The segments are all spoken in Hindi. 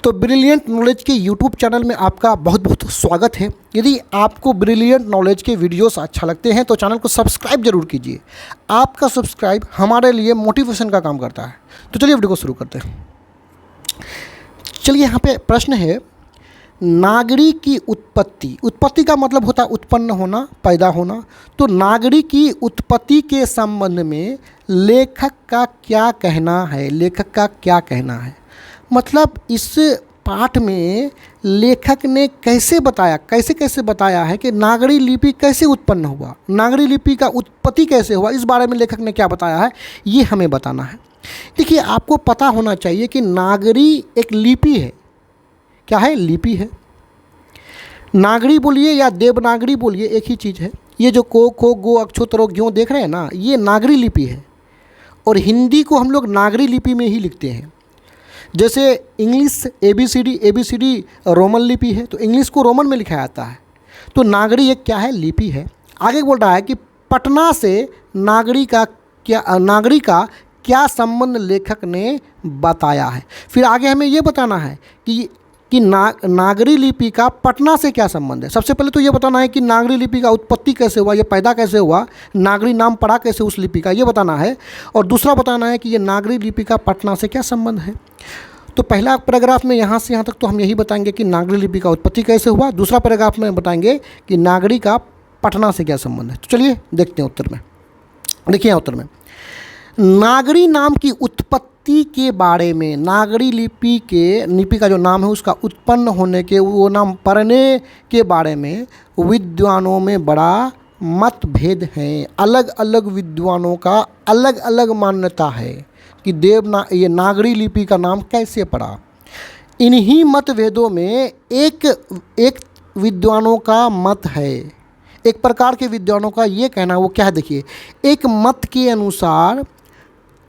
तो ब्रिलियंट नॉलेज के यूट्यूब चैनल में आपका बहुत बहुत स्वागत है। यदि आपको ब्रिलियंट नॉलेज के वीडियोस अच्छा लगते हैं तो चैनल को सब्सक्राइब जरूर कीजिए। आपका सब्सक्राइब हमारे लिए मोटिवेशन का काम करता है। तो चलिए वीडियो को शुरू करते हैं। चलिए, यहाँ पे प्रश्न है, नागरी की उत्पत्ति। उत्पत्ति का मतलब होता है उत्पन्न होना, पैदा होना। तो नागरी की उत्पत्ति के संबंध में लेखक का क्या कहना है? लेखक का क्या कहना है मतलब इस पाठ में लेखक ने कैसे बताया है कि नागरी लिपि कैसे उत्पन्न हुआ, नागरी लिपि का उत्पत्ति कैसे हुआ, इस बारे में लेखक ने क्या बताया है, ये हमें बताना है। देखिए, आपको पता होना चाहिए कि नागरी एक लिपि है। क्या है? लिपि है। नागरी बोलिए या देवनागरी बोलिए, एक ही चीज़ है। ये जो को, खो, गो, अक्षो, तरो, ज्यों देख रहे हैं ना, ये नागरी लिपि है। और हिंदी को हम लोग नागरी लिपि में ही लिखते हैं। जैसे इंग्लिश ABCD रोमन लिपि है, तो इंग्लिश को रोमन में लिखा जाता है। तो नागरी एक क्या है? लिपि है। आगे बोल रहा है कि पटना से नागरी का क्या संबंध लेखक ने बताया है। फिर आगे हमें ये बताना है कि नागरी लिपि का पटना से क्या संबंध है। सबसे पहले तो ये बताना है कि नागरी लिपि का उत्पत्ति कैसे हुआ, ये पैदा कैसे हुआ, नागरी नाम पड़ा कैसे उस लिपि का, ये बताना है। और दूसरा बताना है कि ये नागरी लिपि का पटना से क्या संबंध है। तो पहला पैराग्राफ में यहाँ से यहाँ तक तो हम यही बताएंगे कि नागरी लिपि का उत्पत्ति कैसे हुआ। दूसरा पैराग्राफ में बताएंगे कि नागरी का पटना से क्या संबंध है। तो चलिए देखते हैं उत्तर में। देखिए उत्तर में, नागरी नाम की उत्पत्ति के बारे में, नागरी लिपि का जो नाम है उसका उत्पन्न होने के, वो नाम पढ़ने के बारे में विद्वानों में बड़ा मतभेद है। अलग अलग विद्वानों का अलग अलग मान्यता है कि ये नागरी लिपि का नाम कैसे पड़ा। इन्हीं मतभेदों में एक विद्वानों का मत है, एक प्रकार के विद्वानों का ये कहना, वो क्या है देखिए। एक मत के अनुसार,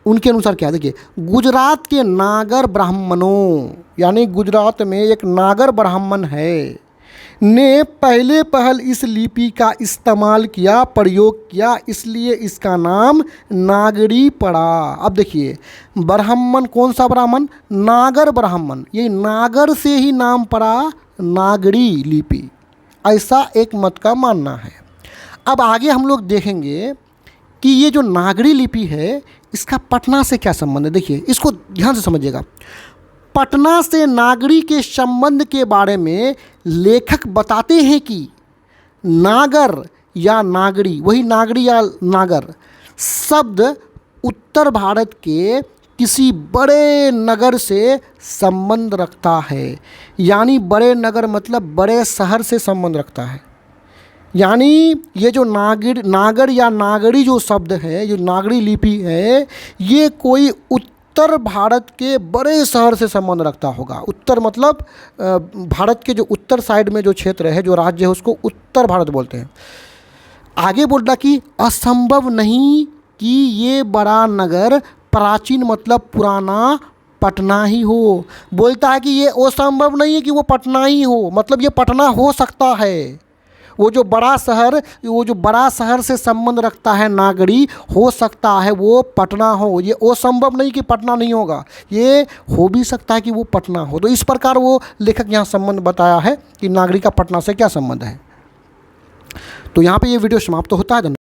उनके अनुसार क्या है देखिए, गुजरात के नागर ब्राह्मणों, यानी गुजरात में एक नागर ब्राह्मण है, ने पहल इस लिपि का इस्तेमाल किया, प्रयोग किया, इसलिए इसका नाम नागरी पड़ा। अब देखिए, ब्राह्मण, कौन सा ब्राह्मण? नागर ब्राह्मण। ये नागर से ही नाम पड़ा नागरी लिपि, ऐसा एक मत का मानना है। अब आगे हम लोग देखेंगे कि ये जो नागरी लिपि है इसका पटना से क्या संबंध है। देखिए, इसको ध्यान से समझिएगा। पटना से नागरी के संबंध के बारे में लेखक बताते हैं कि नागर या नागरी, वही नागरी या नागर शब्द उत्तर भारत के किसी बड़े नगर से संबंध रखता है। यानी बड़े नगर मतलब बड़े शहर से संबंध रखता है। यानी ये जो नागर या नागरी जो शब्द है, जो नागरी लिपि है, ये कोई उत्तर भारत के बड़े शहर से संबंध रखता होगा। उत्तर मतलब भारत के जो उत्तर साइड में जो क्षेत्र है, जो राज्य है, उसको उत्तर भारत बोलते हैं। आगे बोल रहा कि असंभव नहीं कि ये बड़ा नगर प्राचीन मतलब पुराना पटना ही हो। बोलता है कि ये असंभव नहीं है कि वो पटना ही हो, मतलब ये पटना हो सकता है। वो जो बड़ा शहर से संबंध रखता है नागरी, हो सकता है वो पटना हो। ये असंभव नहीं कि पटना नहीं होगा, ये हो भी सकता है कि वो पटना हो। तो इस प्रकार वो लेखक यहाँ संबंध बताया है कि नागरी का पटना से क्या संबंध है। तो यहाँ पे ये वीडियो समाप्त होता है।